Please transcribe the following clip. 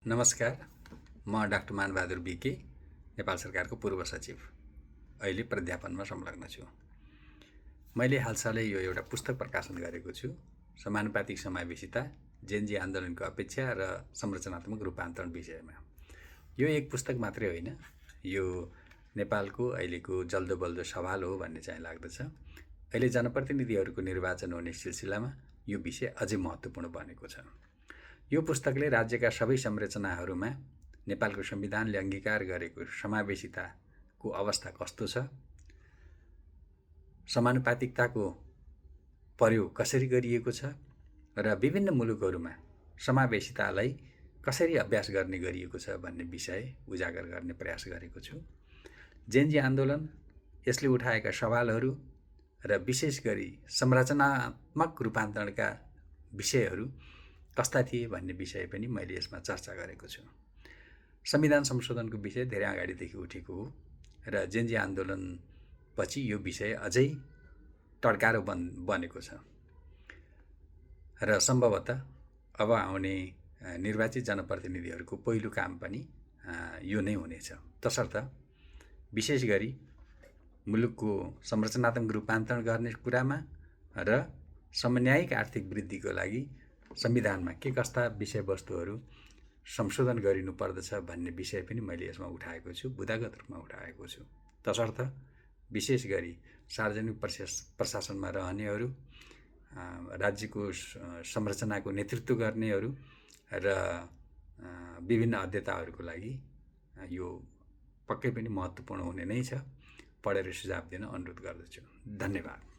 नमस्कार, म डाक्टर मानबहादुर बिके, नेपाल सरकारको पूर्व सचिव, अहिले प्राध्यापनमा संलग्न छु। मैले हालसालै यो एउटा पुस्तक प्रकाशन गरेको छु, समानुपातिक समावेशिता, जेनजी आन्दोलनको अपेक्षा र संरचनात्मक रूपान्तरण विषयमा। यो एक पुस्तक मात्रै होइन, यो नेपालको अहिलेको जल्दो बल्दो सवाल हो भन्ने चाहिँ लाग्दछ। अहिले जनप्रतिनिधिहरूको निर्वाचन हुने सिलसिलामा यो विषय अझै महत्त्वपूर्ण बनेको छ। यो पुस्तकले राज्यका सबै संरचनाहरूमा नेपालको संविधानले अङ्गीकार गरेको समावेशिताको अवस्था कस्तो छ, समानुपातिकताको प्रयोग कसरी गरिएको छ र विभिन्न मुलुकहरूमा समावेशितालाई कसरी अभ्यास गर्ने गरिएको छ भन्ने विषय उजागर गर्ने प्रयास गरेको छु। जेनजी आन्दोलन, यसले उठाएका सवालहरू र विशेष गरी संरचनात्मक रूपान्तरणका विषयहरू कस्ता थिए भन्ने विषय पनि मैले यसमा चर्चा गरेको छु। संविधान संशोधनको विषय धेरै अगाडिदेखि उठेको हो र जेनजी आन्दोलनपछि यो विषय अझै टड्कारो बनेको छ र सम्भवतः अब आउने निर्वाचित जनप्रतिनिधिहरूको पहिलो काम पनि यो नै हुनेछ। तसर्थ विशेष गरी मुलुकको संरचनात्मक रूपान्तरण गर्ने कुरामा र समन्यायिक आर्थिक वृद्धिको लागि संविधानमा के कस्ता विषयवस्तुहरू संशोधन गरिनु पर्दछ भन्ने विषय पनि मैले यसमा उठाएको छु, बुदागत रूपमा उठाएको छु। तसर्थ विशेष गरी सार्वजनिक प्रशासनमा रहनेहरू, राज्यको संरचनाको नेतृत्व गर्नेहरू र विभिन्न अध्येताहरूको लागि यो पक्कै पनि महत्त्वपूर्ण हुने नै छ। पढेर सुझाव दिन अनुरोध गर्दछु। धन्यवाद।